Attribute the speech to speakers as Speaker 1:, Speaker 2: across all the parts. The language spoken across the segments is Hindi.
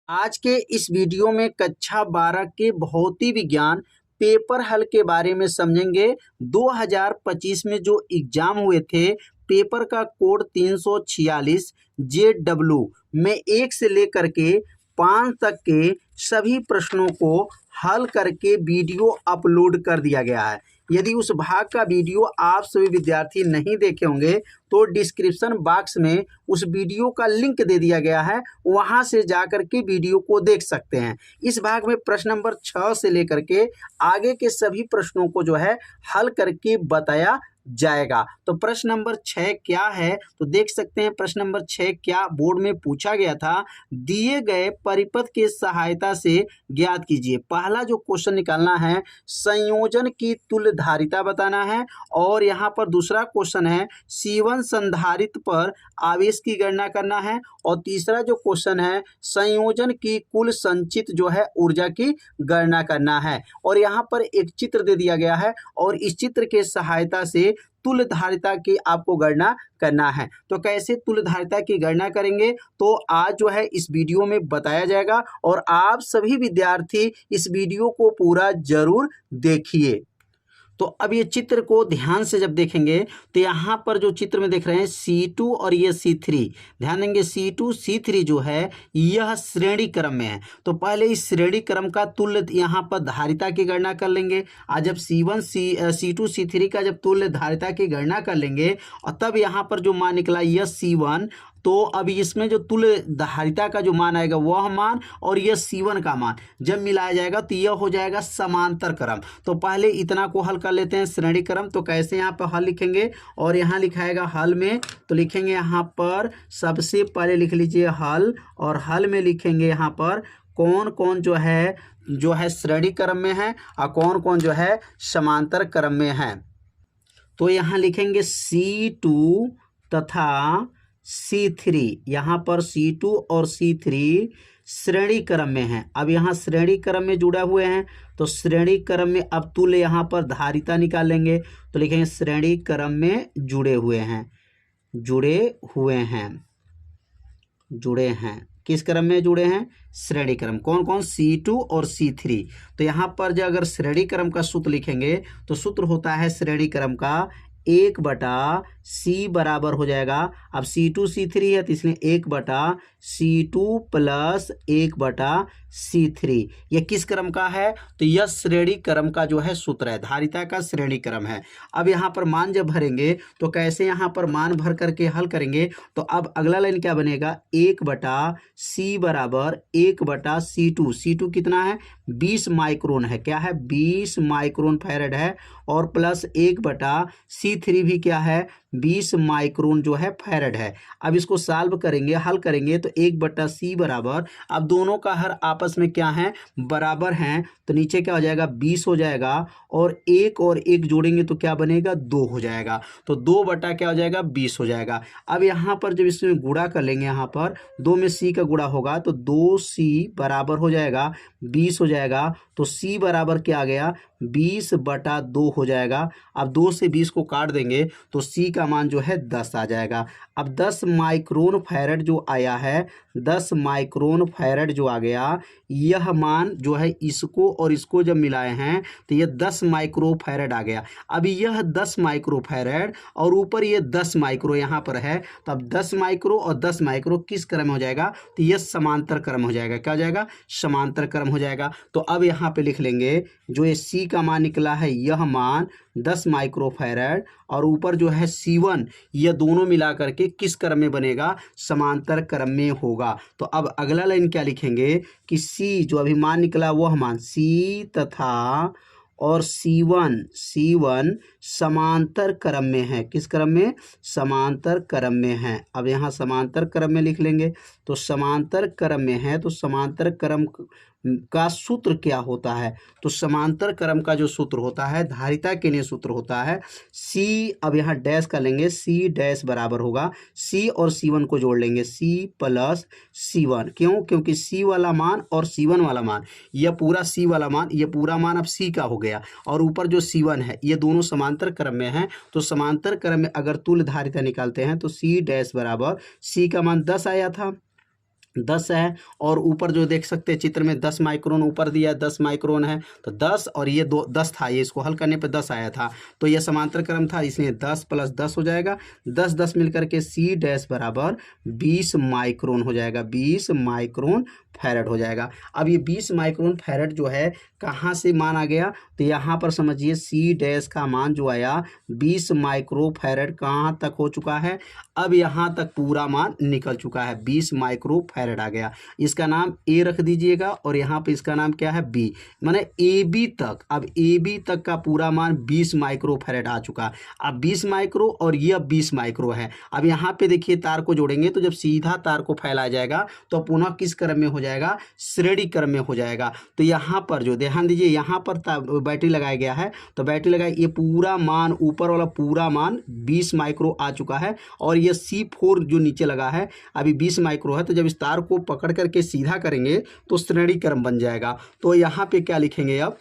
Speaker 1: आज के इस वीडियो में कक्षा 12 के भौतिक विज्ञान पेपर हल के बारे में समझेंगे। 2025 में जो एग्जाम हुए थे, पेपर का कोड 346 JW में 1 से लेकर के 5 तक के सभी प्रश्नों को हल करके वीडियो अपलोड कर दिया गया है। यदि उस भाग का वीडियो आप सभी विद्यार्थी नहीं देखे होंगे तो डिस्क्रिप्शन बॉक्स में उस वीडियो का लिंक दे दिया गया है, वहां से जाकर के वीडियो को देख सकते हैं। इस भाग में प्रश्न नंबर 6 से लेकर के आगे के सभी प्रश्नों को जो है हल करके बताया जाएगा। तो प्रश्न नंबर 6 क्या है तो देख सकते हैं। प्रश्न नंबर 6 क्या बोर्ड में पूछा गया था, दिए गए परिपथ के सहायता से ज्ञात कीजिए। पहला जो क्वेश्चन निकालना है, संयोजन की तुल्यधारिता बताना है। और यहाँ पर दूसरा क्वेश्चन है, C1 संधारित्र पर आवेश की गणना करना है। और तीसरा जो क्वेश्चन है, संयोजन की कुल संचित जो है ऊर्जा की गणना करना है। और यहाँ पर एक चित्र दे दिया गया है और इस चित्र के सहायता से तुल्यधारिता की आपको गणना करना है। तो कैसे तुल्यधारिता की गणना करेंगे तो आज जो है इस वीडियो में बताया जाएगा और आप सभी विद्यार्थी इस वीडियो को पूरा जरूर देखिए। तो अब ये चित्र को ध्यान से जब देखेंगे तो यहाँ पर जो चित्र में देख रहे हैं C2 और ये C3, ध्यान देंगे C2 C3 जो है यह श्रेणी क्रम में है। तो पहले इस श्रेणी क्रम का तुल्य यहाँ पर धारिता की गणना कर लेंगे। आज जब C2 C3 का जब तुल्य धारिता की गणना कर लेंगे और तब यहाँ पर जो मान निकला यह C1, तो अब इसमें जो तुल्य धारिता का जो मान आएगा वह मान और यह C1 का मान जब मिलाया जाएगा तो यह हो जाएगा समांतर क्रम। तो पहले इतना को हल कर लेते हैं श्रेणी क्रम। तो कैसे यहाँ पर हल लिखेंगे और यहाँ लिखाएगा हल में, तो लिखेंगे यहाँ पर सबसे पहले लिख लीजिए हल, और हल में लिखेंगे यहाँ पर कौन कौन जो है श्रेणी क्रम में है और कौन कौन जो है समांतर क्रम में है। तो यहाँ लिखेंगे C2 तथा C3, यहाँ पर C2 और C3 श्रेणी क्रम में हैं। अब यहाँ श्रेणी क्रम में जुड़े हुए हैं तो श्रेणी क्रम में अब तुल्य यहाँ पर धारिता निकालेंगे। तो लिखेंगे श्रेणी क्रम में जुड़े हुए हैं। किस क्रम में जुड़े हैं? श्रेणी क्रम। कौन कौन? C2 और C3। तो यहाँ पर जो अगर श्रेणी क्रम का सूत्र लिखेंगे तो सूत्र होता है श्रेणी क्रम का 1/C बराबर हो जाएगा। अब C2 C3 है तो इसलिए 1/C2 प्लस 1/C3। यह किस क्रम का है? तो यह श्रेणी क्रम का जो है सूत्र है, धारिता का श्रेणी क्रम है। अब यहाँ पर मान जब भरेंगे तो कैसे यहाँ पर मान भर करके हल करेंगे, तो अब अगला लाइन क्या बनेगा? 1/C बराबर 1/C2। C2 कितना है? 20 माइक्रोन है। क्या है? 20 माइक्रोन फैराड है। और प्लस 1/C3 भी क्या है? 20 माइक्रोन जो है फैराड है। अब इसको सॉल्व करेंगे, हल करेंगे तो 1/C बराबर, अब दोनों का हर आपस में क्या है? बराबर हैं। तो नीचे क्या हो जाएगा? 20 हो जाएगा और 1 जोड़ेंगे तो क्या बनेगा? 2 हो जाएगा। तो 2 क्या हो जाएगा? 20 हो जाएगा। अब यहाँ पर जब इसमें गुणा कर लेंगे, यहाँ पर 2 में C का गुणा होगा तो 2C बराबर हो जाएगा 20 हो जाएगा। तो C बराबर क्या आ गया? 20/2 हो जाएगा। अब 2 से 20 को काट देंगे तो C का मान जो है 10 आ जाएगा। अब 10 माइक्रोन फैराड जो आया है, 10 माइक्रोन फैराड जो आ गया, यह मान जो है इसको और इसको जब मिलाए हैं तो यह 10 माइक्रो फैराड आ गया। अब यह 10 माइक्रो फैराड और ऊपर ये 10 माइक्रो यहाँ पर है, तो अब 10 माइक्रो और 10 माइक्रो किस क्रम में हो जाएगा? तो यह समांतर क्रम हो जाएगा। क्या हो जाएगा? समांतर क्रम हो जाएगा। तो अब यहाँ पे लिख लेंगे जो ये C का मान निकला है, यह मान 10 माइक्रो फैराड और ऊपर जो है C1, यह दोनों मिला करके किस क्रम में बनेगा? समांतर क्रम में होगा। तो अब अगला लाइन क्या लिखेंगे कि C जो अभी मान निकला वह मान C तथा और C1 समांतर क्रम में है। किस क्रम में? समांतर क्रम में है। अब यहाँ समांतर क्रम में लिख लेंगे। तो समांतर क्रम में है तो समांतर क्रम का सूत्र क्या होता है? तो समांतर क्रम का जो सूत्र होता है, धारिता के लिए सूत्र होता है C, अब यहाँ डैश कर लेंगे, C डैश बराबर होगा C और C1 को जोड़ लेंगे C प्लस C1। क्यों? क्योंकि C वाला मान और C1 वाला मान, यह पूरा C वाला मान, यह पूरा मान अब C का हो गया और ऊपर जो C1 है ये दोनों समांतर क्रम में हैं। तो समांतर क्रम में अगर तुल्य धारिता निकालते हैं तो C डैश बराबर, C का मान 10 आया था, 10 है, और ऊपर जो देख सकते हैं चित्र में 10 माइक्रोन ऊपर दिया, 10 माइक्रोन है, तो 10 और ये 10 था, ये इसको हल करने पे 10 आया था, तो ये समांतर क्रम था, इसलिए 10 + 10 हो जाएगा, 10 10 मिलकर के C डैश बराबर 20 माइक्रोन हो जाएगा, 20 माइक्रोन फैरड हो जाएगा। अब ये 20 माइक्रोन फैरड जो है कहाँ से मान आ गया, तो यहाँ पर समझिए C डैश का मान जो आया 20 माइक्रो फैरड कहाँ तक हो चुका है, अब यहाँ तक पूरा मान निकल चुका है, 20 माइक्रो फैरड आ गया। इसका नाम A रख दीजिएगा और यहाँ पे इसका नाम क्या है B, माने AB तक। अब AB तक का पूरा मान 20 माइक्रो फैरड आ चुका। अब 20 माइक्रो और ये अब 20 माइक्रो है। अब यहाँ पे देखिए तार को जोड़ेंगे तो जब सीधा तार को फैलाया जाएगा तो पुनः किस क्रम में हो जाएगा, श्रेणी क्रम में हो जाएगा। तो यहाँ पर जो ध्यान दीजिए, यहाँ पर बैटरी लगाया गया है, तो बैटरी लगाई, ये पूरा मान ऊपर वाला पूरा मान 20 माइक्रो आ चुका है, और ये C4 जो नीचे लगा है अभी 20 माइक्रो है। तो जब इस तार को पकड़ करके सीधा करेंगे तो श्रेणी क्रम बन जाएगा। तो यहाँ पे क्या लिखेंगे, अब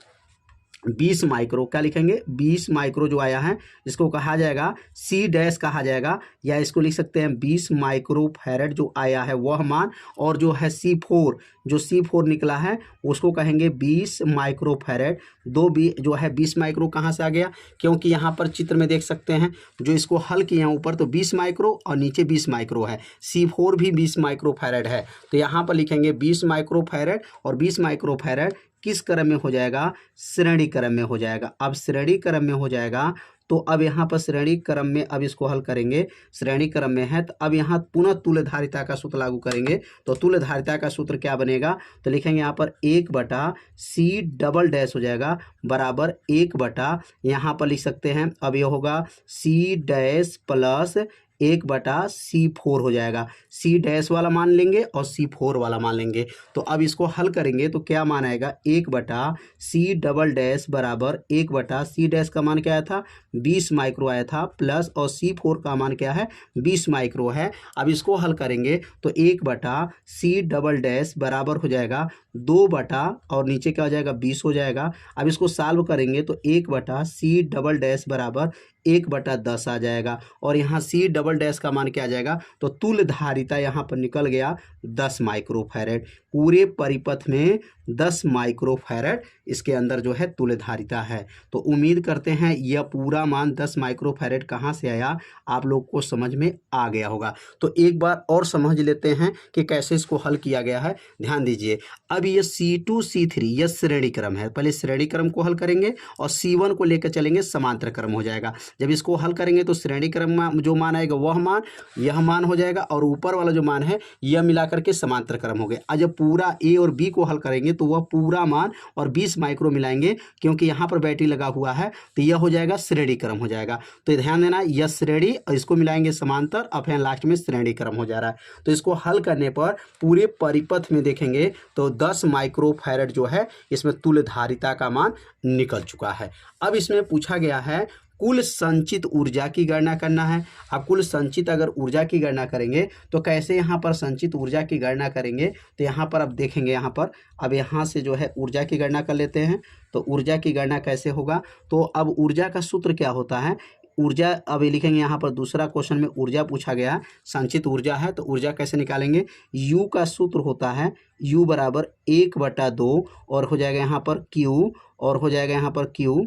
Speaker 1: 20 माइक्रो क्या लिखेंगे, 20 माइक्रो जो आया है इसको कहा जाएगा C डैश कहा जाएगा, या इसको लिख सकते हैं 20 माइक्रो फैरड जो आया है वह मान, और जो है C4 जो C4 निकला है उसको कहेंगे 20 माइक्रो फैरड। जो है 20 माइक्रो कहाँ से आ गया, क्योंकि यहाँ पर चित्र में देख सकते हैं जो इसको हल किए हैं ऊपर तो 20 माइक्रो और नीचे 20 माइक्रो है, C4 भी 20 माइक्रो फैरड है, तो यहाँ पर लिखेंगे 20 माइक्रो फैरड, और 20 माइक्रो फैरड किस क्रम में हो जाएगा, श्रेणी क्रम में हो जाएगा। अब श्रेणी क्रम में हो जाएगा तो अब यहाँ पर श्रेणी क्रम में अब इसको हल करेंगे, श्रेणी क्रम में है, तो अब यहाँ पुनः तुल्यधारिता का सूत्र लागू करेंगे। तो तुल्यधारिता का सूत्र क्या बनेगा, तो लिखेंगे यहाँ पर 1/C डबल डैश हो जाएगा बराबर 1/ यहाँ पर लिख सकते हैं, अब ये होगा C डैश प्लस 1/C4 हो जाएगा। C डैश वाला मान लेंगे और C4 वाला मान लेंगे। तो अब इसको हल करेंगे तो क्या मान आएगा, 1/C डबल डैश बराबर 1/C डैश का मान क्या आया था, 20 माइक्रो आया था, प्लस और C4 का मान क्या है, 20 माइक्रो है। अब इसको हल करेंगे तो 1/C डबल डैश बराबर हो जाएगा 2/ और नीचे क्या हो जाएगा, 20 हो जाएगा। अब इसको सॉल्व करेंगे तो 1/C डबल डैश बराबर 1/10 आ जाएगा, और यहाँ C डबल डैश का मान क्या आ जाएगा, तो तुल्यधारिता यहाँ पर निकल गया 10 माइक्रो फैरड। पूरे परिपथ में 10 माइक्रो फैरड इसके अंदर जो है तुल्यधारिता है। तो उम्मीद करते हैं यह पूरा मान 10 माइक्रो फैरड कहाँ से आया आप लोग को समझ में आ गया होगा। तो एक बार और समझ लेते हैं कि कैसे इसको हल किया गया है। ध्यान दीजिए, अब ये C2 C3 यह श्रेणी क्रम है, पहले श्रेणी क्रम को हल करेंगे और C1 को लेकर चलेंगे, समांतर क्रम हो जाएगा। जब इसको हल करेंगे तो श्रेणी क्रम में जो मान आएगा वह मान यह मान हो जाएगा, और ऊपर वाला जो मान है यह मिलाकर के समांतर क्रम हो गया। और जब पूरा A और B को हल करेंगे तो वह पूरा मान और 20 माइक्रो मिलाएंगे, क्योंकि यहाँ पर बैटरी लगा हुआ है, तो यह हो जाएगा श्रेणी क्रम हो जाएगा। तो ध्यान देना, यह श्रेणी और इसको मिलाएंगे समांतर, और फिर लास्ट में श्रेणी क्रम हो जा रहा है। तो इसको हल करने पर पूरे परिपथ में देखेंगे तो 10 माइक्रो फैरड जो है इसमें तुल्यधारिता का मान निकल चुका है। अब इसमें पूछा गया है कुल संचित ऊर्जा की गणना करना है। अब कुल संचित अगर ऊर्जा की गणना करेंगे तो कैसे यहाँ पर संचित ऊर्जा की गणना करेंगे, तो यहाँ पर अब देखेंगे, यहाँ पर अब यहाँ से जो है ऊर्जा की गणना कर लेते हैं। तो ऊर्जा की गणना कैसे होगा, तो अब ऊर्जा का सूत्र क्या होता है, ऊर्जा अब लिखेंगे, यहाँ पर दूसरा क्वेश्चन में ऊर्जा पूछा गया, संचित ऊर्जा है, तो ऊर्जा कैसे निकालेंगे, U का सूत्र होता है U बराबर 1/2 और हो जाएगा यहाँ पर Q, और हो जाएगा यहाँ पर Q।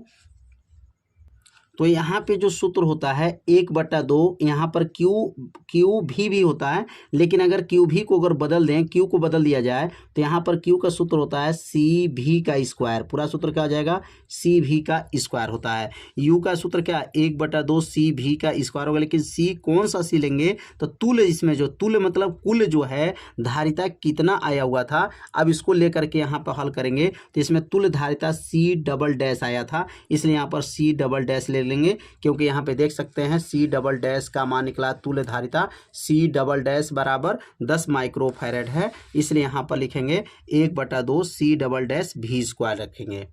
Speaker 1: तो यहाँ पे जो सूत्र होता है 1/2, यहाँ पर क्यू भी होता है, लेकिन अगर क्यू भी को अगर बदल दें, क्यू को बदल दिया जाए तो यहाँ पर क्यू का सूत्र होता है CV का स्क्वायर। पूरा सूत्र क्या हो जाएगा, CV का स्क्वायर होता है। यू का सूत्र क्या, 1/2 CV का स्क्वायर होगा, लेकिन C कौन सा C लेंगे, तो तुल्य, इसमें जो तुल्य मतलब कुल जो है धारिता कितना आया हुआ था, अब इसको लेकर के यहाँ पर हल करेंगे तो इसमें तुल्य धारिता C डबल डैश आया था, इसलिए यहाँ पर C डबल डैश ले लेंगे, क्योंकि यहाँ पे देख सकते हैं C डबल डैश का मान निकला तुल्य धारिता C डबल डैश बराबर 10 माइक्रो फैरड है, इसलिए यहाँ पर लिखेंगे 1/2 C double dash V square रखेंगे।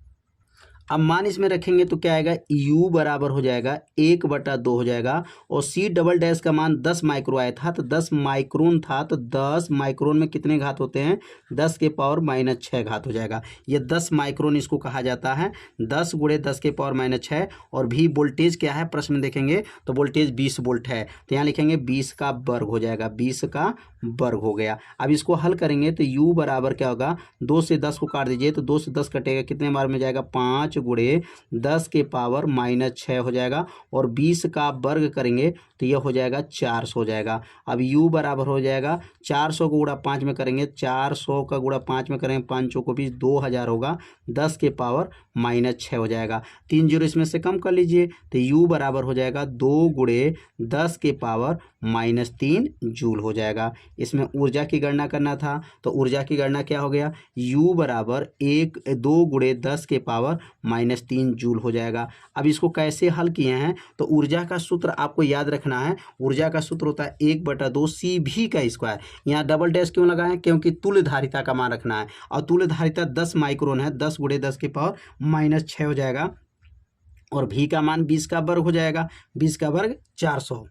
Speaker 1: अब मान इसमें रखेंगे तो क्या आएगा, U बराबर हो जाएगा 1/2 हो जाएगा, और C डबल डैश का मान 10 माइक्रो आया था, तो 10 माइक्रोन था, तो 10 माइक्रोन में कितने घात होते हैं, 10 के पावर -6 घात हो जाएगा। ये 10 माइक्रोन इसको कहा जाता है, 10 × 10 के पावर -6। और भी वोल्टेज क्या है प्रश्न में देखेंगे तो वोल्टेज 20 वोल्ट है, तो यहाँ लिखेंगे 20 का वर्ग हो जाएगा, 20 का वर्ग हो गया। अब इसको हल करेंगे तो U बराबर क्या होगा, 2 से 10 को काट दीजिए तो 2 से 10 कटेगा, कितने बार में जाएगा, 5 × 10 के पावर -6 हो जाएगा, और 20 का वर्ग करेंगे तो यह हो जाएगा 400 हो जाएगा। अब U बराबर हो जाएगा 400 को गुणा 5 में करेंगे, 400 का गुणा 5 में करेंगे, 5 चौको 20, 2000 होगा, 10 के पावर -6 हो जाएगा। 3 जीरो इसमें से कम कर लीजिए तो U बराबर हो जाएगा 2 × 10 के पावर -3 जूल हो जाएगा। इसमें ऊर्जा की गणना करना था, तो ऊर्जा की गणना क्या हो गया, U बराबर 2 × 10 के पावर -3 जूल हो जाएगा। अब इसको कैसे हल किए हैं, तो ऊर्जा का सूत्र आपको याद रखना है, ऊर्जा का सूत्र होता है 1/2 CV का स्क्वायर। यहाँ डबल डैश क्यों लगाएं, क्योंकि तुल्य धारिता का मान रखना है, और तुल्य धारिता 10 माइक्रोन है, 10 × 10 के पावर -6 हो जाएगा, और V का मान 20 का वर्ग हो जाएगा, 20 का वर्ग 400,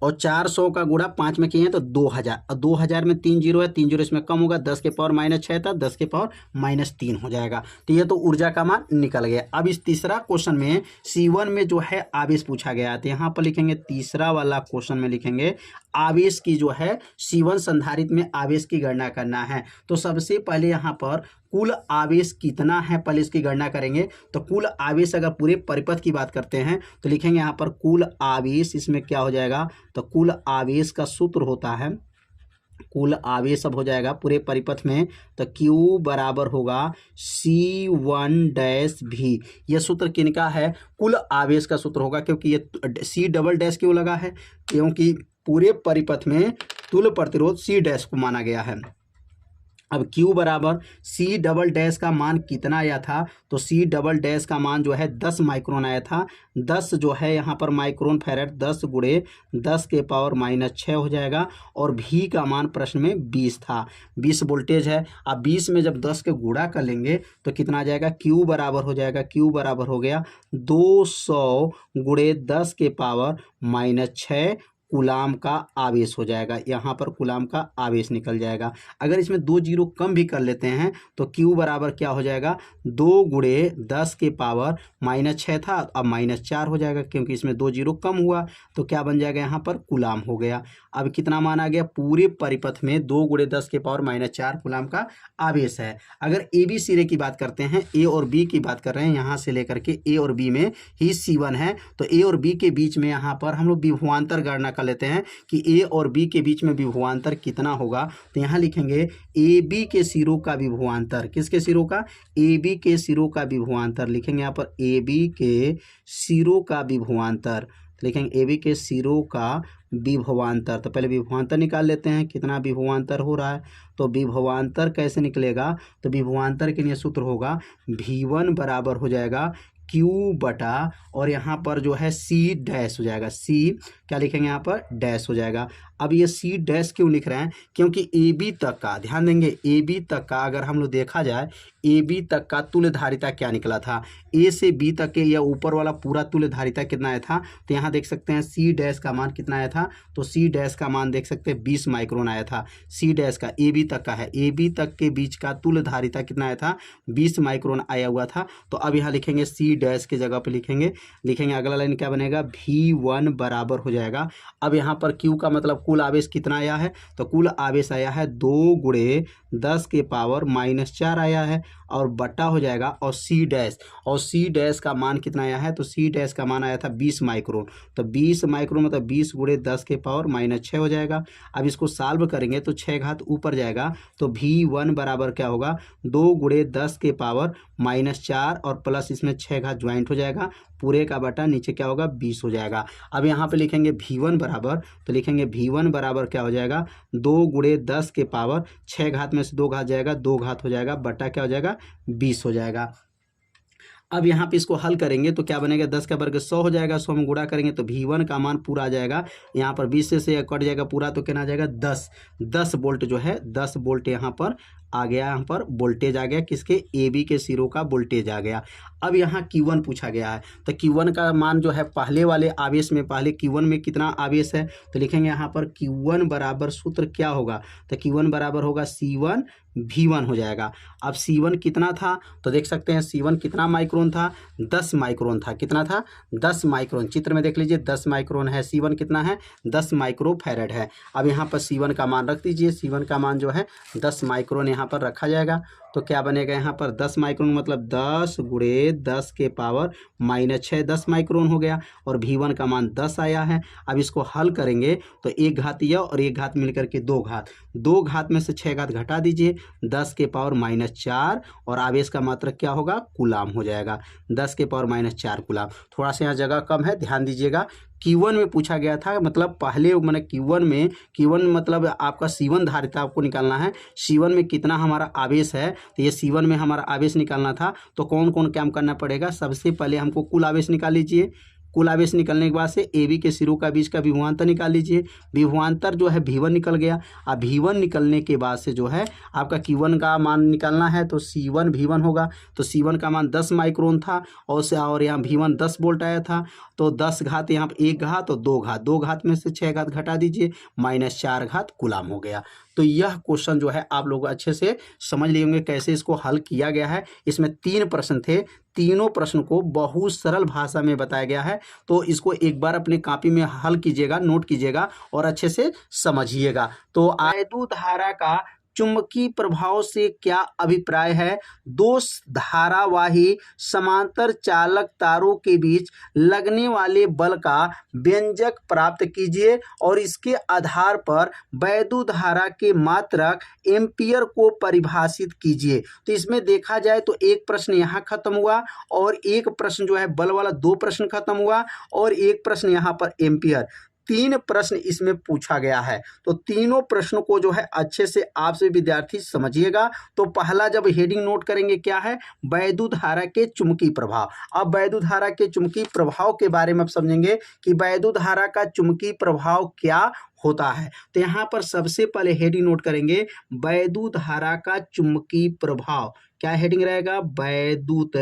Speaker 1: और 400 का गुणा 5 में किए हैं तो 2000, और 2000 में 3 जीरो है, 3 जीरो इसमें कम होगा, 10 के पावर -6 था, 10 के पावर -3 हो जाएगा। तो ये तो ऊर्जा का मान निकल गया। अब इस तीसरा क्वेश्चन में C1 में जो है आवेश पूछा गया है, तो यहाँ पर लिखेंगे, तीसरा वाला क्वेश्चन में लिखेंगे आवेश की जो है C1 संधारित्र में आवेश की गणना करना है। तो सबसे पहले यहाँ पर कुल आवेश कितना है पहले इसकी गणना करेंगे। तो कुल आवेश अगर पूरे परिपथ की बात करते हैं तो लिखेंगे यहाँ पर कुल आवेश, इसमें क्या हो जाएगा, तो कुल आवेश का सूत्र होता है, कुल आवेश अब हो जाएगा पूरे परिपथ में, तो Q बराबर होगा C1-V। यह सूत्र किनका है, कुल आवेश का सूत्र होगा, क्योंकि ये C डबल डैश क्यों लगा है, क्योंकि पूरे परिपथ में तुल्य प्रतिरोध C' को माना गया है। अब Q बराबर C डबल डैश का मान कितना आया था, तो C डबल डैश का मान जो है 10 माइक्रोन आया था, 10 जो है यहाँ पर माइक्रोन फैरेड, 10 × 10 के पावर -6 हो जाएगा, और V का मान प्रश्न में 20 था, 20 वोल्टेज है। अब 20 में जब 10 के गुणा कर लेंगे तो कितना आ जाएगा, Q बराबर हो जाएगा, Q बराबर हो गया 200 × 10 के पावर -6 कूलाम का आवेश हो जाएगा। यहाँ पर कूलाम का आवेश निकल जाएगा। अगर इसमें 2 जीरो कम भी कर लेते हैं तो Q बराबर क्या हो जाएगा, 2 × 10 के पावर -6 था, अब -4 हो जाएगा, क्योंकि इसमें 2 जीरो कम हुआ, तो क्या बन जाएगा, यहाँ पर कूलाम हो गया। अब कितना मान आ गया, पूरे परिपथ में 2 × 10 के पावर -4 कूलाम का आवेश है। अगर AB सिरे की बात करते हैं, A और B की बात कर रहे हैं, यहाँ से लेकर के A और B में ही C1 है, तो A और B के बीच में यहाँ पर हम लोग विभवांतर गणना कर लेते हैं कि A और B के बीच में विभवांतर कितना होगा। तो यहाँ लिखेंगे AB के सिरों का विभवांतर, किसके सिरों का, AB के सिरों का विभवांतर, लिखेंगे यहाँ पर AB के सिरों का विभवांतर, लिखेंगे AB के सिरों का विभवांतर। तो पहले विभवांतर निकाल लेते हैं, कितना विभवांतर हो रहा है, तो विभवांतर कैसे निकलेगा, तो विभवांतर के लिए सूत्र होगा V1 बराबर हो जाएगा Q बटा, और यहाँ पर जो है C' हो जाएगा, C क्या लिखेंगे यहाँ पर डैश हो जाएगा। अब ये C' क्यों लिख रहे हैं, क्योंकि AB तक का, ध्यान देंगे AB तक का अगर हम लोग देखा जाए, AB तक का तुल्य धारिता क्या निकला था, A से B तक के या ऊपर वाला पूरा तुल्य धारिता कितना आया था, तो यहाँ देख सकते हैं C' का मान कितना आया था, तो C' का मान देख सकते हैं 20 माइक्रोन आया था। C' का AB तक का है, AB तक के बीच का तुल्य धारिता कितना आया था, 20 माइक्रोन आया हुआ था। तो अब यहाँ लिखेंगे C' के जगह पे लिखेंगे अगला लाइन क्या बनेगा, V1 बराबर हो जाएगा। अब यहाँ पर Q का मतलब कुल आवेश कितना आया है, तो कुल आवेश आया है 2 × 10 के पावर -4 आया है, और बटा हो जाएगा, और C' का मान कितना आया है, तो C' का मान आया था 20 माइक्रोन, तो 20 माइक्रोन मतलब 20 × 10 के पावर -6 हो जाएगा। अब इसको सॉल्व करेंगे तो 6 घात ऊपर जाएगा, तो V1 बराबर क्या होगा, 2 × 10 के पावर -4 और प्लस इसमें 6 घात ज्वाइंट हो जाएगा, पूरे का बटा नीचे क्या होगा 20 हो जाएगा। अब यहाँ पे लिखेंगे V1 बराबर, तो लिखेंगे V1 बराबर क्या हो जाएगा, 2 × 10 के पावर 6 घात में से 2 घात जाएगा, 2 घात हो जाएगा, बटा क्या हो जाएगा 20 हो जाएगा। अब यहाँ पे इसको हल करेंगे तो क्या बनेगा, 10 का वर्ग 100 हो जाएगा, 100 में गुणा करेंगे तो V1 का मान पूरा आ जाएगा, यहाँ पर 20 से कट जाएगा पूरा, तो कितना आ जाएगा 10 वोल्ट जो है 10 वोल्ट यहाँ पर आ गया, यहाँ पर वोल्टेज आ गया, किसके AB के सिरों का वोल्टेज आ गया। अब यहाँ Q1 पूछा गया है, तो Q1 का मान जो है पहले वाले आवेश में, पहले Q1 में कितना आवेश है, तो लिखेंगे यहाँ पर Q1 बराबर सूत्र क्या होगा, तो Q1 बराबर होगा C1 V1 हो जाएगा। अब C1 कितना था, तो देख सकते हैं C1 कितना माइक्रोन था, 10 माइक्रोन था। कितना था, 10 माइक्रोन। चित्र में देख लीजिए 10 माइक्रोन है। C1 कितना है, 10 माइक्रो फैरेड है। अब यहाँ पर C1 का मान रख दीजिए। C1 का मान जो है 10 माइक्रोन यहाँ पर रखा जाएगा। तो क्या बनेगा यहाँ पर 10 माइक्रोन मतलब 10 गुणे 10 के पावर -6 10 माइक्रोन हो गया, और V1 का मान 10 आया है। अब इसको हल करेंगे तो एक घात यह और एक घात मिलकर के 2 घात, 2 घात में से 6 घात घटा दीजिए, 10 के पावर -4, और आवेश का मात्रक क्या होगा, कूलाम हो जाएगा। 10 के पावर -4 कूलाम। थोड़ा सा यहाँ जगह कम है, ध्यान दीजिएगा। Q1 में पूछा गया था, मतलब पहले मैंने Q1 मतलब आपका C1 धारिता आपको निकालना है। C1 में कितना हमारा आवेश है, तो ये C1 में हमारा आवेश निकालना था। तो कौन कौन काम करना पड़ेगा, सबसे पहले हमको कुल आवेश निकाल लीजिए। कुल आवेश निकलने के बाद से AB के सिरों का बीच का विभवांतर निकाल लीजिए। विभवांतर जो है V1 निकल गया। अब V1 निकलने के बाद से जो है आपका Q1 का मान निकालना है, तो C1 V1 होगा। तो C1 का मान 10 माइक्रोन था, और यहाँ V1 10 वोल्ट आया था। तो 10 घात यहाँ पर 1 घात और 2 घात, 2 घात में से 6 घात घटा दीजिए, -4 घात कूलाम हो गया। तो यह क्वेश्चन जो है आप लोग अच्छे से समझ लिए होंगे कैसे इसको हल किया गया है। इसमें 3 प्रश्न थे, तीनों प्रश्न को बहुत सरल भाषा में बताया गया है। तो इसको एक बार अपने कॉपी में हल कीजिएगा, नोट कीजिएगा और अच्छे से समझिएगा। तो वैद्युत धारा का चुंबकीय प्रभाव से क्या अभिप्राय है। 2 धारावाही समांतर चालक तारों के बीच लगने वाले बल का व्यंजक प्राप्त कीजिए और इसके आधार पर वैद्युत धारा के मात्रक एम्पियर को परिभाषित कीजिए। तो इसमें देखा जाए तो एक प्रश्न यहाँ खत्म हुआ, और एक प्रश्न जो है बल वाला 2 प्रश्न खत्म हुआ, और एक प्रश्न यहाँ पर एम्पियर। 3 प्रश्न इसमें पूछा गया है। तो तीनों प्रश्नों को जो है अच्छे से आपसे विद्यार्थी समझिएगा। तो पहला जब हेडिंग नोट करेंगे क्या है, वैद्युत धारा के चुंबकीय प्रभाव। अब वैद्युत धारा के चुंबकीय प्रभाव के बारे में आप समझेंगे कि वैद्युत धारा का चुंबकीय प्रभाव क्या होता है। तो यहाँ पर सबसे पहले हेडिंग नोट करेंगे, वैद्युत धारा का चुंबकीय प्रभाव। क्या हेडिंग रहेगा, वैद्युत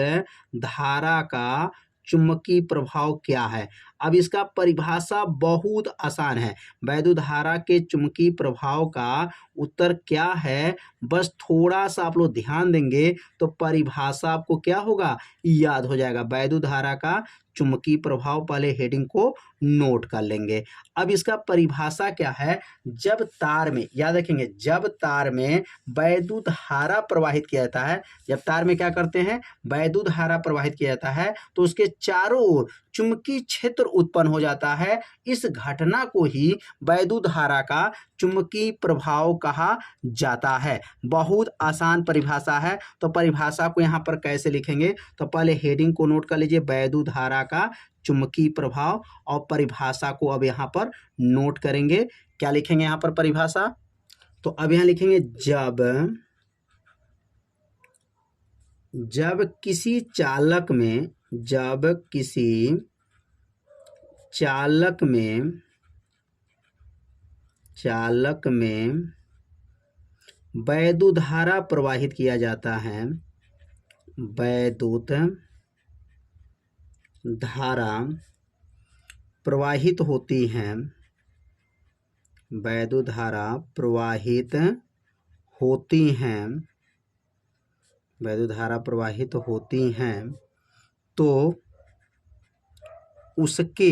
Speaker 1: धारा का चुंबकीय प्रभाव क्या है। अब इसका परिभाषा बहुत आसान है। वैद्युत धारा के चुंबकीय प्रभाव का उत्तर क्या है, बस थोड़ा सा आप लोग ध्यान देंगे तो परिभाषा आपको क्या होगा, याद हो जाएगा। वैद्युत धारा का चुंबकीय प्रभाव, पहले हेडिंग को नोट कर लेंगे। अब इसका परिभाषा क्या है, जब तार में, याद रखेंगे, जब तार में वैद्युत धारा प्रवाहित किया जाता है, जब तार में क्या करते हैं, वैद्युत धारा प्रवाहित किया जाता है, तो उसके चारों ओर चुंबकीय क्षेत्र उत्पन्न हो जाता है। इस घटना को ही वैद्युत धारा का चुंबकीय प्रभाव कहा जाता है। बहुत आसान परिभाषा है। तो परिभाषा को यहाँ पर कैसे लिखेंगे, तो पहले हेडिंग को नोट कर लीजिए, वैद्युत धारा का चुंबकीय प्रभाव, और परिभाषा को अब यहाँ पर नोट करेंगे। क्या लिखेंगे यहाँ पर परिभाषा, तो अब यहाँ लिखेंगे, जब किसी चालक में वैद्युत धारा प्रवाहित किया जाता है, वैद्युत धारा प्रवाहित होती है, वैद्युत धारा प्रवाहित होती हैं, वैद्युत धारा प्रवाहित होती हैं, तो उसके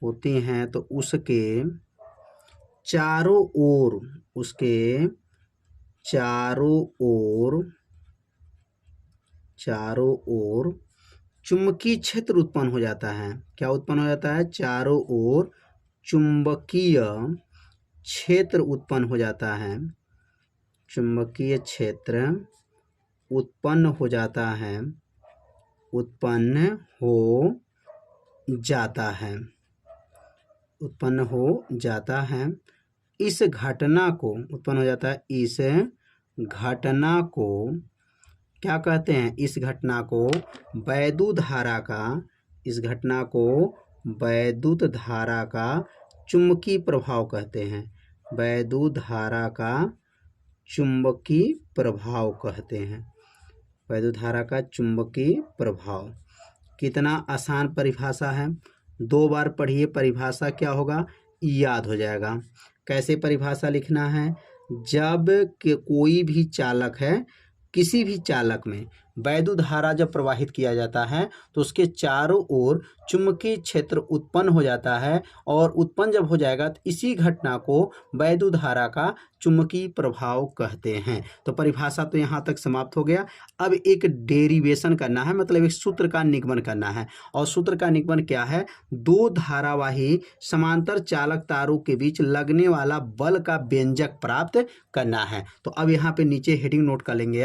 Speaker 1: होती हैं तो उसके चारों ओर, उसके चारों ओर चुंबकीय क्षेत्र उत्पन्न हो जाता है। क्या उत्पन्न हो जाता है, चारों ओर चुंबकीय क्षेत्र उत्पन्न हो जाता है, चुंबकीय क्षेत्र उत्पन्न हो जाता है, उत्पन्न हो जाता है, उत्पन्न हो जाता है। इस घटना को, उत्पन्न हो जाता है, इस घटना को क्या कहते हैं, इस घटना को वैद्युत धारा का, इस घटना को वैद्युत धारा का चुंबकीय प्रभाव कहते हैं, वैद्युत धारा का चुंबकीय प्रभाव कहते हैं, वैद्युत धारा का चुंबकीय प्रभाव। कितना आसान परिभाषा है, 2 बार पढ़िए, परिभाषा क्या होगा याद हो जाएगा। कैसे परिभाषा लिखना है, जब कि कोई भी चालक है, किसी भी चालक में वैद्युत धारा जब प्रवाहित किया जाता है तो उसके चारों ओर चुंबकीय क्षेत्र उत्पन्न हो जाता है, और उत्पन्न जब हो जाएगा तो इसी घटना को वैद्युत धारा का चुंबकीय प्रभाव कहते हैं। तो परिभाषा तो यहाँ तक समाप्त हो गया। अब एक डेरिवेशन करना है, मतलब एक सूत्र का निगमन करना है। और सूत्र का निगमन क्या है, 2 धारावाही समांतर चालक तारों के बीच लगने वाला बल का व्यंजक प्राप्त करना है। तो अब यहाँ पे नीचे हेडिंग नोट कर लेंगे।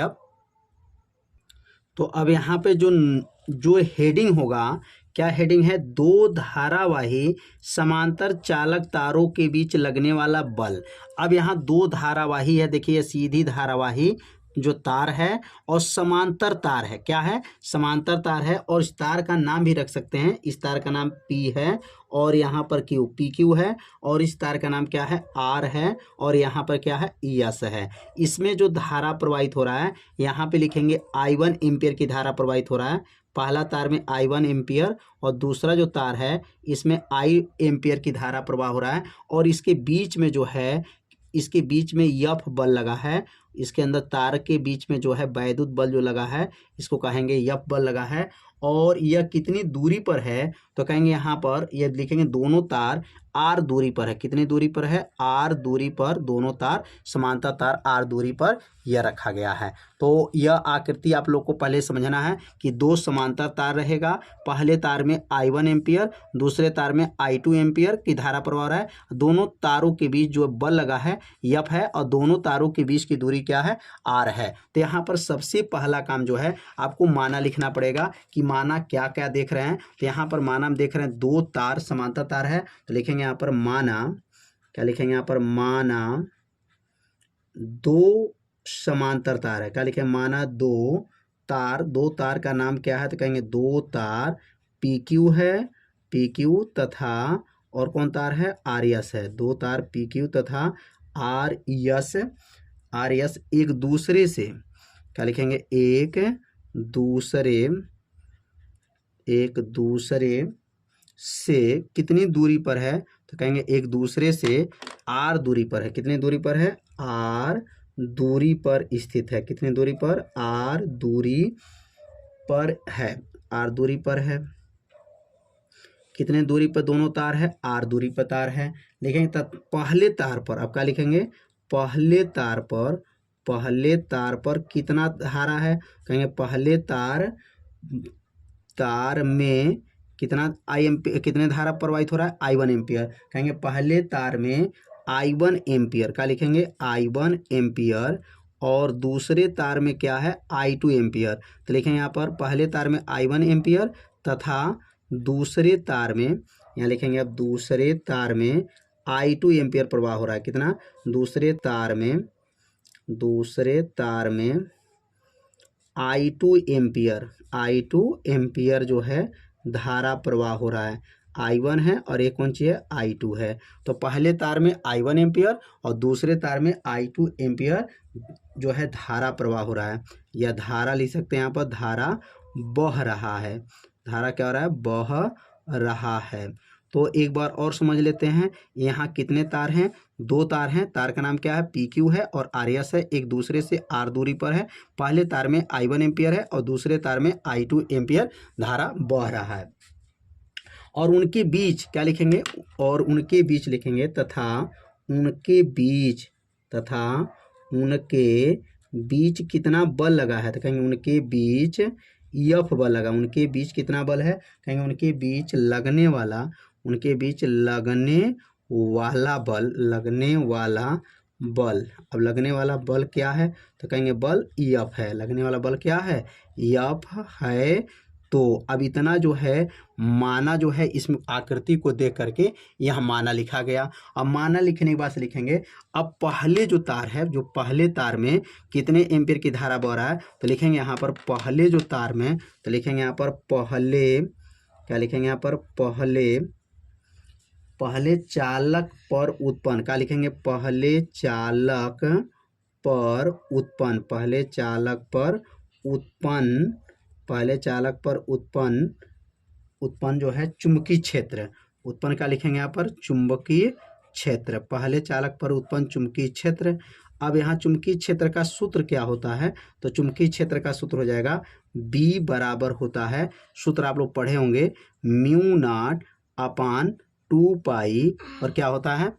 Speaker 1: अब यहाँ पे जो हेडिंग होगा, क्या हेडिंग है, 2 धारावाही समांतर चालक तारों के बीच लगने वाला बल। अब यहाँ 2 धारावाही है, देखिए सीधी धारावाही जो तार है और समांतर तार है, क्या है, समांतर तार है। और इस तार का नाम भी रख सकते हैं, इस तार का नाम P है और यहाँ पर Q, PQ है, और इस तार का नाम क्या है, R है, और यहाँ पर क्या है, ES है। इसमें जो धारा प्रवाहित हो रहा है, यहाँ पे लिखेंगे I1 एम्पियर की धारा प्रवाहित हो रहा है। पहला तार में I1 एम्पियर और दूसरा जो तार है इसमें I एम्पियर की धारा प्रवाह हो रहा है। और इसके बीच में जो है, इसके बीच में F बल लगा है, इसके अंदर तार के बीच में जो है वैद्युत बल जो लगा है इसको कहेंगे F बल लगा है। और यह कितनी दूरी पर है, तो कहेंगे यहाँ पर यह लिखेंगे दोनों तार R दूरी पर है। कितनी दूरी पर है, R दूरी पर, दोनों तार समांतर तार R दूरी पर यह रखा गया है। तो यह आकृति आप लोग को पहले समझना है कि 2 समांतर तार रहेगा, पहले तार में I1 एम्पियर, दूसरे तार में I2 एम्पियर की धारा प्रवाह रहा है। दोनों तारों के बीच जो बल लगा है F है, और दोनों तारों के बीच की दूरी क्या है, R है। तो यहाँ पर सबसे पहला काम जो है आपको माना लिखना पड़ेगा कि माना क्या क्या देख रहे हैं। तो यहाँ पर माना हम देख रहे हैं 2 तार समांतर तार है, तो लिखेंगे यहाँ पर माना, क्या लिखेंगे यहाँ पर, माना 2 समांतर तार है। क्या लिखेंगे, माना 2 तार, 2 तार का नाम क्या है, तो कहेंगे 2 तार PQ है, PQ तथा और कौन तार है, RS है। 2 तार PQ तथा RS एक दूसरे से, क्या लिखेंगे, एक दूसरे से कितनी दूरी पर है, तो कहेंगे एक दूसरे से R दूरी पर है। कितनी दूरी पर है, R दूरी पर स्थित है। कितनी दूरी पर, R दूरी पर है, R दूरी पर है। कितने दूरी पर दोनों तार है, R दूरी पर तार है। लिखेंगे तब पहले तार पर, अब क्या लिखेंगे, पहले तार पर कितना धारा है, कहेंगे पहले तार में कितना कितने धारा प्रवाहित हो रहा है, I1 एम्पियर। कहेंगे पहले तार में I1 एम्पियर, क्या लिखेंगे, I1 एम्पियर, और दूसरे तार में क्या है, I2 एम्पियर। तो लिखेंगे यहाँ पर पहले तार में I1 एम्पियर तथा दूसरे तार में, यहाँ लिखेंगे अब दूसरे तार में I2 एम्पियर प्रवाह हो रहा है। कितना, दूसरे तार में I2 एम्पियर जो है धारा प्रवाह हो रहा है। I1 है और एक कौन सी है, I2 है। तो पहले तार में I1 एम्पियर और दूसरे तार में I2 एम्पियर जो है धारा प्रवाह हो रहा है। यह धारा लिख सकते हैं यहाँ पर, धारा बह रहा है। धारा क्या हो रहा है, बह रहा है। तो एक बार और समझ लेते हैं, यहाँ कितने तार हैं, 2 तार हैं। तार का नाम क्या है, PQ है और RS है, एक दूसरे से R दूरी पर है। पहले तार में I1 एम्पियर है और दूसरे तार में I2 एम्पियर धारा बह रहा है। और उनके बीच क्या लिखेंगे, और उनके बीच लिखेंगे तथा उनके बीच कितना बल लगा है, तो कहेंगे उनके बीच F बल लगा। उनके बीच कितना बल है, कहेंगे उनके बीच लगने वाला बल। अब लगने वाला बल क्या है, तो कहेंगे बल F है। लगने वाला बल क्या है, F है। तो अब इतना जो है माना जो है, इसमें आकृति को देख करके यह माना लिखा गया। अब माना लिखने के बाद से लिखेंगे अब पहले जो तार है, जो पहले तार में कितने एम्पीयर की धारा बह रहा है, तो लिखेंगे यहाँ पर पहले जो तार में, तो लिखेंगे यहाँ पर पहले, क्या लिखेंगे यहाँ पर, पहले चालक पर उत्पन्न, क्या लिखेंगे, पहले चालक पर उत्पन्न, पहले चालक पर उत्पन्न जो है चुंबकीय क्षेत्र, उत्पन्न क्या लिखेंगे यहाँ पर, चुंबकीय क्षेत्र, पहले चालक पर उत्पन्न चुंबकीय क्षेत्र। अब यहाँ चुंबकीय क्षेत्र का सूत्र क्या होता है, तो चुंबकीय क्षेत्र का सूत्र हो जाएगा B बराबर होता है, सूत्र आप लोग पढ़े होंगे, म्यू नॉट अपान 2 पाई और क्या होता है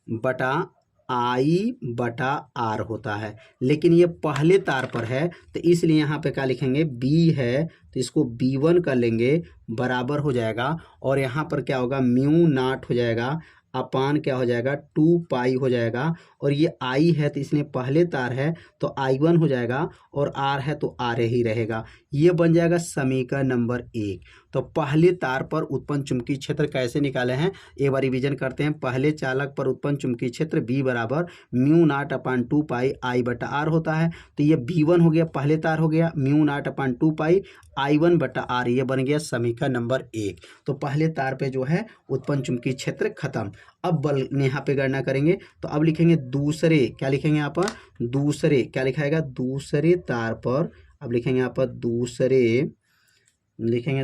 Speaker 1: बटा I बटा R होता है। लेकिन ये पहले तार पर है तो इसलिए यहाँ पे क्या लिखेंगे, B है तो इसको B1 कर लेंगे, बराबर हो जाएगा और यहाँ पर क्या होगा, म्यू नॉट हो जाएगा अपान क्या हो जाएगा 2 पाई हो जाएगा, और ये I है तो इसलिए पहले तार है तो I1 हो जाएगा और R है तो R ही रहेगा। ये बन जाएगा समीकरण नंबर 1। तो पहले तार पर उत्पन्न चुंबकीय क्षेत्र कैसे निकाले हैं, एक बार रिवीजन करते हैं। पहले चालक पर उत्पन्न चुंबकीय क्षेत्र B बराबर mu naught upon 2 pi I बटा R होता है। तो ये B1 हो गया, पहले तार हो गया, म्यू नॉट अपान 2 पाई I1 बटा R, ये बन गया समीकरण नंबर 1। तो पहले तार पे जो है उत्पन्न चुंबकीय क्षेत्र खत्म। अब बल यहाँ पे गणना करेंगे तो अब लिखेंगे दूसरे, क्या लिखेंगे यहाँ पर, दूसरे, क्या लिखाएगा, दूसरे तार पर, अब लिखेंगे यहाँ पर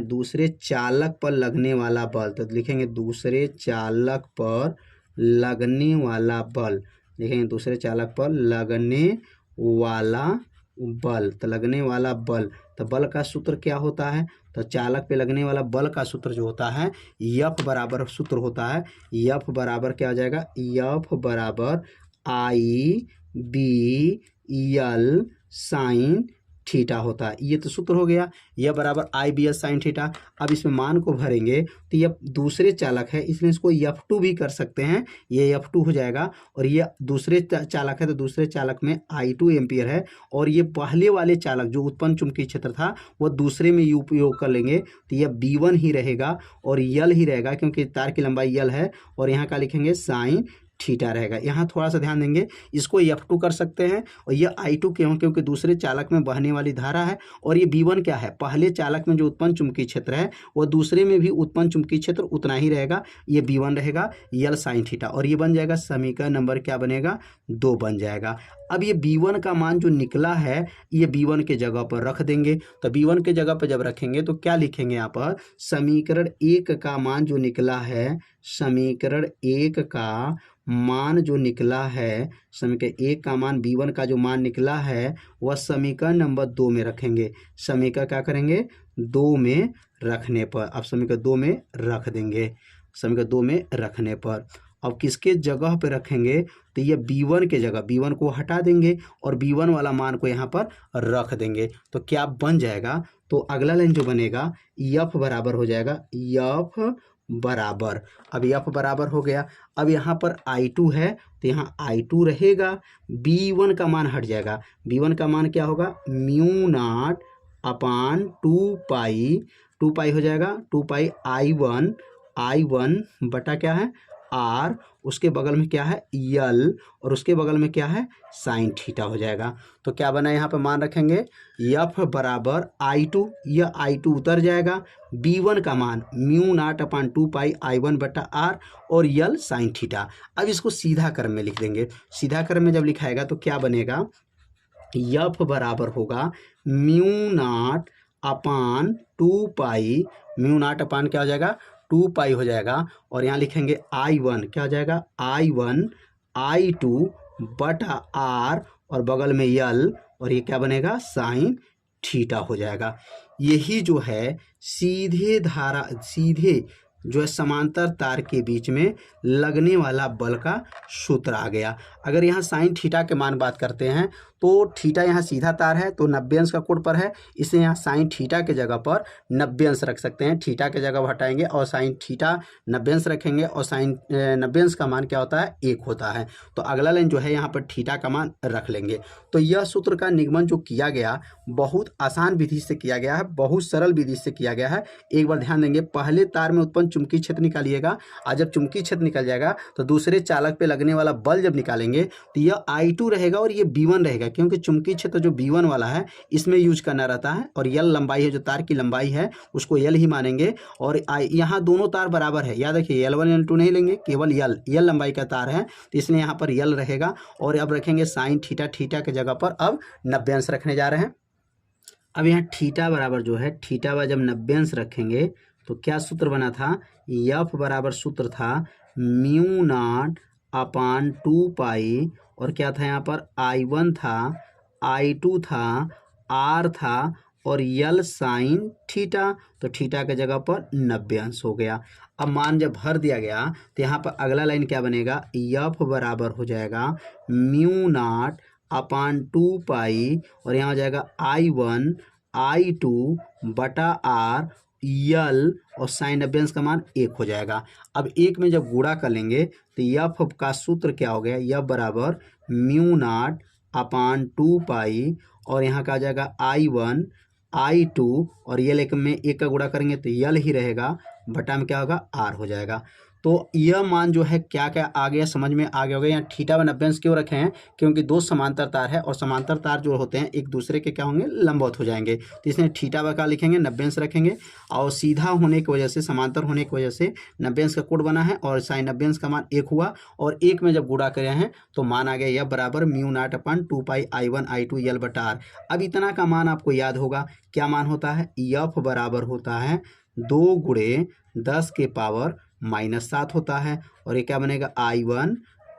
Speaker 1: दूसरे चालक पर लगने वाला बल, तो लिखेंगे दूसरे चालक पर लगने वाला बल, लिखेंगे दूसरे चालक पर लगने वाला बल, तो लगने वाला बल, तो बल का सूत्र क्या होता है, तो चालक पे लगने वाला बल का सूत्र जो होता है F बराबर सूत्र होता है, F बराबर क्या हो जाएगा, F बराबर IBL साइन थीटा होता है। ये तो सूत्र हो गया, यह बराबर IBL साइन थीटा। अब इसमें मान को भरेंगे तो यह दूसरे चालक है इसलिए इसको F2 भी कर सकते हैं, ये F2 हो जाएगा, और ये दूसरे चालक है तो दूसरे चालक में I2 एम्पियर है, और ये पहले वाले चालक जो उत्पन्न चुंबकीय क्षेत्र था वो दूसरे में उपयोग कर लेंगे तो यह B1 ही रहेगा और L ही रहेगा क्योंकि तार की लंबाई L है, और यहाँ का लिखेंगे साइन थीटा रहेगा। यहाँ थोड़ा सा ध्यान देंगे, इसको F2 कर सकते हैं और ये I2 क्यों, क्योंकि दूसरे चालक में बहने वाली धारा है, और ये B1 क्या है, पहले चालक में जो उत्पन्न चुंबकीय क्षेत्र है वो दूसरे में भी उत्पन्न चुंबकीय क्षेत्र उतना ही रहेगा, ये B1 रहेगा, L साइन थीटा, और ये बन जाएगा समीकरण नंबर क्या बनेगा, 2 बन जाएगा। अब ये B1 का मान जो निकला है ये B1 के जगह पर रख देंगे, तो B1 के जगह पर जब रखेंगे तो क्या लिखेंगे यहाँ पर, समीकरण 1 का मान जो निकला है, समीकरण 1 का मान जो निकला है, समीकरण 1 का मान B1 का जो मान निकला है वह समीकरण नंबर 2 में रखेंगे। समीकरण क्या करेंगे, 2 में रखने पर, अब समीकरण 2 में रख देंगे, समीकरण 2 में रखने पर अब किसके जगह पे रखेंगे, तो ये B1 के जगह, B1 को हटा देंगे और B1 वाला मान को यहाँ पर रख देंगे, तो क्या बन जाएगा, तो अगला लाइन जो बनेगा F बराबर हो जाएगा, F बराबर, अब F बराबर हो गया। अब यहाँ पर I2 है तो यहाँ I2 रहेगा, B1 का मान हट जाएगा, B1 का मान क्या होगा, म्यू नॉट अपान 2 पाई हो जाएगा, 2 पाई I1 बटा क्या है R, उसके बगल में क्या है L, और उसके बगल में क्या है साइन थीटा हो जाएगा। तो क्या बना, यहाँ पे मान रखेंगे F बराबर I2, यह I2 उतर जाएगा, B1 का मान म्यू नॉट अपान 2 पाई I1 बटा R और L साइन थीटा। अब इसको सीधा क्रम में लिख देंगे, सीधा क्रम में जब लिखाएगा तो क्या बनेगा, F बराबर होगा म्यू नॉट अपान 2 पाई, म्यू नॉट अपान क्या हो जाएगा 2 पाई हो जाएगा, और यहाँ लिखेंगे I1 क्या हो जाएगा, I1 I2 बटा R और बगल में L, और ये क्या बनेगा साइन थीटा हो जाएगा। यही जो है सीधे जो है समांतर तार के बीच में लगने वाला बल का सूत्र आ गया। अगर यहाँ साइन थीटा के मान बात करते हैं तो थीटा यहाँ सीधा तार है तो 90 अंश का कोण पर है, इसलिए यहाँ साइन थीटा के जगह पर 90 अंश रख सकते हैं, थीटा के जगह हटाएंगे और साइन थीटा 90 अंश रखेंगे, और साइन 90 अंश का मान क्या होता है 1 होता है। तो अगला लाइन जो है यहाँ पर थीटा का मान रख लेंगे। तो यह सूत्र का निगमन जो किया गया बहुत आसान विधि से किया गया है, बहुत सरल विधि से किया गया है। एक बार ध्यान देंगे, पहले तार में उत्पन्न चुंबकीय क्षेत्र निकालिएगा, और जब चुंबकीय क्षेत्र निकल जाएगा तो दूसरे चालक पे लगने वाला बल जब निकालेंगे तो यह I2 रहेगा और ये B1 रहेगा, क्योंकि चुंबकीय क्षेत्र जो B1 वाला है इसमें यूज करना रहता है, और L लंबाई है जो तार की लंबाई है उसको L ही मानेंगे, और यहाँ दोनों तार बराबर है, याद रखिए L1 L2 नहीं लेंगे, केवल L लंबाई का तार है तो इसलिए यहाँ पर L रहेगा। और अब रखेंगे साइन थीटा, थीटा के जगह पर अब 90 अंश रखने जा रहे हैं। अब यहाँ थीटा बराबर जो है, थीटा बराबर जब 90 अंश रखेंगे तो क्या सूत्र बना था, एफ बराबर सूत्र था म्यू नॉट अपान 2 पाई, और क्या था यहाँ पर I1 था, I2 था, R था और यल साइन थीटा, तो थीटा के जगह पर 90 अंश हो गया। अब मान जब भर दिया गया तो यहाँ पर अगला लाइन क्या बनेगा, एफ बराबर हो जाएगा म्यू नॉट अपान 2 पाई, और यहाँ हो जाएगा I1 I2 बटा R यल, और साइन 90 अंश का मान 1 हो जाएगा। अब 1 में जब गुणा कर लेंगे तो एफ का सूत्र क्या हो गया, एफ बराबर म्यू नॉट अपान 2 पाई, और यहाँ का आ जाएगा I1 I2, और यल एक में 1 का गुणा करेंगे तो यल ही रहेगा, बटा में क्या होगा, R हो जाएगा। तो यह मान जो है क्या क्या आ गया, समझ में आ गया होगा। यहाँ थीटा व 90 अंश क्यों रखे हैं, क्योंकि दो समांतर तार है और समांतर तार जो होते हैं एक दूसरे के क्या होंगे, लंबवत हो जाएंगे, तो इसमें थीटा व का लिखेंगे, 90 अंश रखेंगे, और सीधा होने की वजह से, समांतर होने की वजह से 90 अंश का कोड बना है, और साइन 90 अंश का मान 1 हुआ, और 1 में जब गुणा करे हैं तो मान आ गया यह बराबर म्यू नॉट अपन 2 पाई I1 I2 यल बटा R। अब इतना का मान आपको याद होगा, क्या मान होता है, एफ बराबर होता है 2 गुणे 10 के पावर -7 होता है, और ये क्या बनेगा, I1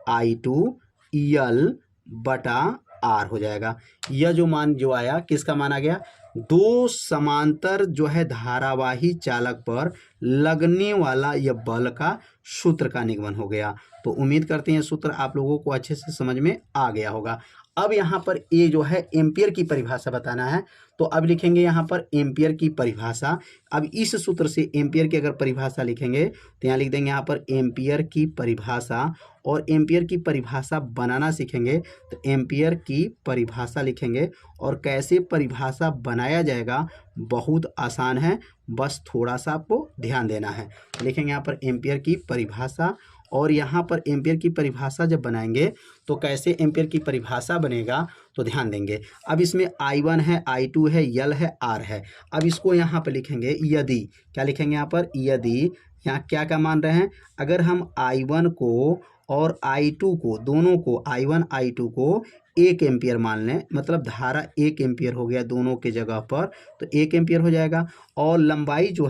Speaker 1: I2 यल बटा R हो जाएगा। यह जो मान जो आया, किसका मान आ गया, दो समांतर जो है धारावाही चालक पर लगने वाला यह बल का सूत्र का निगमन हो गया। तो उम्मीद करते हैं सूत्र आप लोगों को अच्छे से समझ में आ गया होगा। अब यहाँ पर ये जो है एम्पियर की परिभाषा बताना है, तो अब लिखेंगे यहाँ पर एम्पियर की परिभाषा। अब इस सूत्र से एम्पियर की अगर परिभाषा लिखेंगे तो यहाँ लिख देंगे यहाँ पर एम्पियर की परिभाषा, और एम्पियर की परिभाषा बनाना सीखेंगे तो एम्पियर की परिभाषा लिखेंगे, और कैसे परिभाषा बनाया जाएगा बहुत आसान है, बस थोड़ा सा आपको ध्यान देना है। लिखेंगे यहाँ पर एम्पियर की परिभाषा, और यहाँ पर एम्पियर की परिभाषा जब बनाएंगे तो कैसे एम्पियर की परिभाषा बनेगा तो ध्यान देंगे। अब इसमें I1 है, I2 है, यल है, R है। अब इसको यहाँ पर लिखेंगे यदि, क्या लिखेंगे यहाँ पर, यदि यहाँ क्या क्या मान रहे हैं, अगर हम I1 को और I2 को, दोनों को I1 I2 को 1 एम्पियर मान लें, मतलब धारा 1 एम्पियर हो गया दोनों के जगह पर, तो 1 एम्पियर हो जाएगा, और लंबाई जो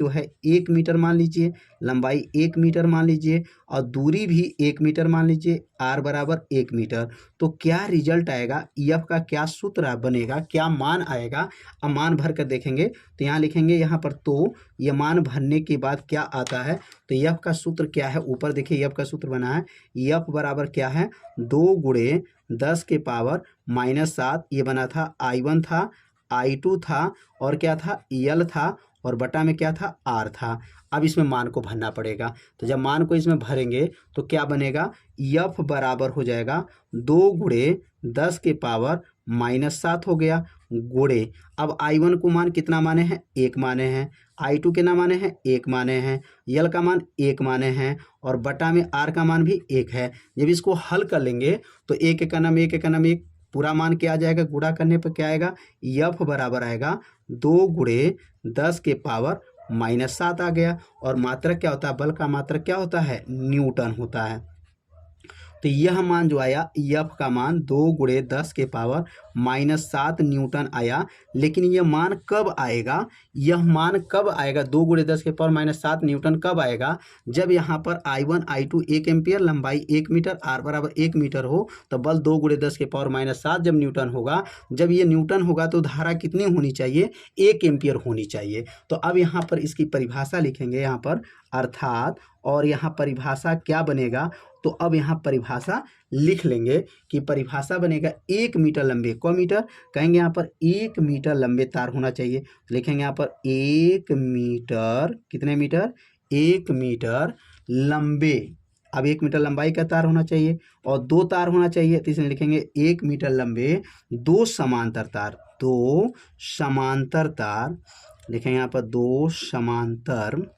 Speaker 1: है 1 मीटर मान लीजिए, लंबाई 1 मीटर मान लीजिए, और दूरी भी 1 मीटर मान लीजिए, R बराबर 1 मीटर। तो क्या रिजल्ट आएगा, EF का क्या सूत्र बनेगा, क्या मान आएगा, अब मान भर कर देखेंगे तो यहाँ लिखेंगे यहाँ पर, तो ये मान भरने के बाद क्या आता है, तो EF का सूत्र क्या है, ऊपर देखिए EF का सूत्र बना है, EF बराबर क्या है, 2 गुणे 10 के पावर -7, ये बना था I1 था, I2 था, और क्या था, यल था, और बटा में क्या था, R था। अब इसमें मान को भरना पड़ेगा, तो जब मान को इसमें भरेंगे तो क्या बनेगा, एफ बराबर हो जाएगा 2 गुणे 10 के पावर -7 हो गया, गुणे, अब I1 को मान कितना माने हैं, 1 माने हैं, I2 के ना माने हैं, 1 माने हैं, यल का मान 1 माने हैं, और बटा में R का मान भी 1 है। जब इसको हल कर लेंगे तो 1 एक नाम 1 एक नाम 1, पूरा मान क्या आ जाएगा, गुणा करने पर क्या आएगा, एफ बराबर आएगा 2 गुणे 10 के पावर -7 आ गया, और मात्रक क्या होता है, बल का मात्रक क्या होता है, न्यूटन होता है। तो यह मान जो आया, एफ का मान 2 गुणे 10 के पावर -7 न्यूटन आया। लेकिन यह मान कब आएगा, यह मान कब आएगा, 2 गुणे 10 के पावर -7 न्यूटन कब आएगा, जब यहाँ पर I1 I2 1 एम्पियर, लंबाई 1 मीटर, R बराबर 1 मीटर हो, तो बल 2 गुणे 10 के पावर -7 जब न्यूटन होगा, जब ये न्यूटन होगा तो धारा कितनी होनी चाहिए, 1 एम्पियर होनी चाहिए। तो अब यहाँ पर इसकी परिभाषा लिखेंगे यहाँ पर, अर्थात, और यहाँ परिभाषा क्या बनेगा, तो अब यहाँ परिभाषा लिख लेंगे कि परिभाषा बनेगा 1 मीटर लंबे, को मीटर कहेंगे यहाँ पर, 1 मीटर लंबे तार होना चाहिए, लिखेंगे यहाँ पर 1 मीटर, कितने मीटर, 1 मीटर लंबे। अब 1 मीटर लंबाई का तार होना चाहिए और 2 तार होना चाहिए, तो इसमें लिखेंगे 1 मीटर लंबे 2 समांतर तार, 2 समांतर तार, लिखेंगे यहाँ पर 2 समांतर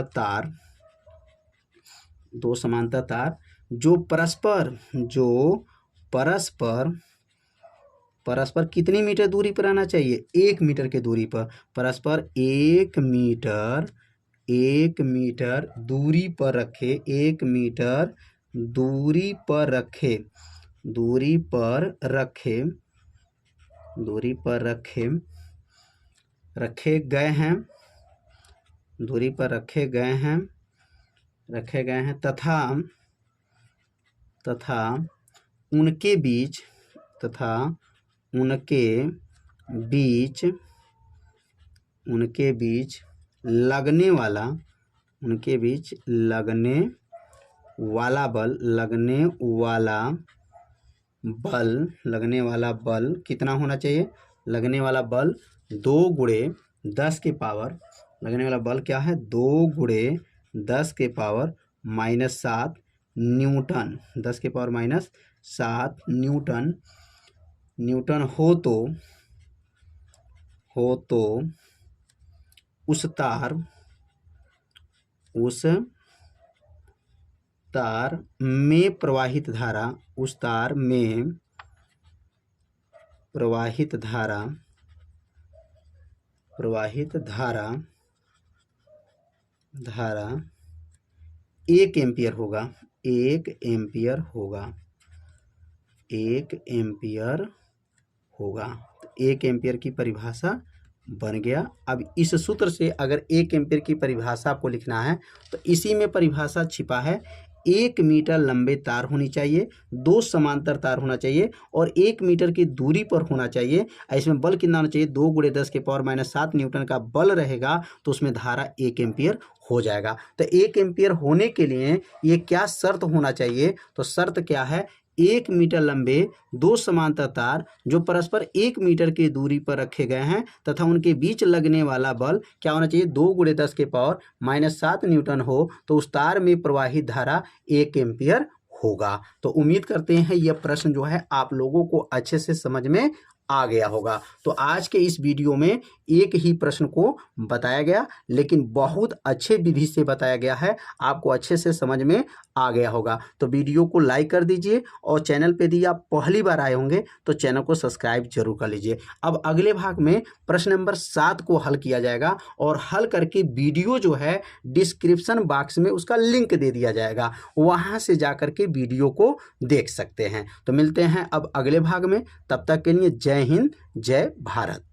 Speaker 1: तार, 2 समांतर तार जो परस्पर कितनी मीटर दूरी पर आना चाहिए, 1 मीटर के दूरी पर, परस्पर 1 मीटर दूरी पर रखे, 1 मीटर दूरी पर रखे दूरी पर रखे गए हैं, दूरी पर रखे गए हैं तथा उनके बीच लगने वाला बल कितना होना चाहिए? लगने वाला बल 2 गुणे 10 के पावर, लगने वाला बल क्या है? 2 गुणे 10 के पावर माइनस 7 न्यूटन, 10 के पावर माइनस 7 न्यूटन हो तो उस तार में प्रवाहित धारा 1 एम्पियर होगा, 1 एम्पियर होगा। तो 1 एम्पियर की परिभाषा बन गया। अब इस सूत्र से अगर 1 एम्पियर की परिभाषा आपको लिखना है तो इसी में परिभाषा छिपा है। 1 मीटर लंबे तार होनी चाहिए, 2 समांतर तार होना चाहिए और 1 मीटर की दूरी पर होना चाहिए। इसमें बल कितना होना चाहिए? 2 गुणे 10 के पावर माइनस 7 न्यूटन का बल रहेगा तो उसमें धारा 1 एम्पियर हो जाएगा। तो 1 एम्पियर होने के लिए ये क्या शर्त होना चाहिए? तो शर्त क्या है? 1 मीटर लंबे 2 समांतर तार जो परस्पर 1 मीटर की दूरी पर रखे गए हैं तथा उनके बीच लगने वाला बल क्या होना चाहिए? 2 गुणे 10 के पावर माइनस 7 न्यूटन हो तो उस तार में प्रवाहित धारा 1 एम्पियर होगा। तो उम्मीद करते हैं यह प्रश्न जो है आप लोगों को अच्छे से समझ में आ गया होगा। तो आज के इस वीडियो में एक ही प्रश्न को बताया गया, लेकिन बहुत अच्छे विधि से बताया गया है, आपको अच्छे से समझ में आ गया होगा। तो वीडियो को लाइक कर दीजिए और चैनल पे यदि आप पहली बार आए होंगे तो चैनल को सब्सक्राइब जरूर कर लीजिए। अब अगले भाग में प्रश्न नंबर 7 को हल किया जाएगा और हल करके वीडियो जो है डिस्क्रिप्शन बॉक्स में उसका लिंक दे दिया जाएगा, वहां से जाकर के वीडियो को देख सकते हैं। तो मिलते हैं अब अगले भाग में, तब तक के लिए जय हिंद, जय भारत।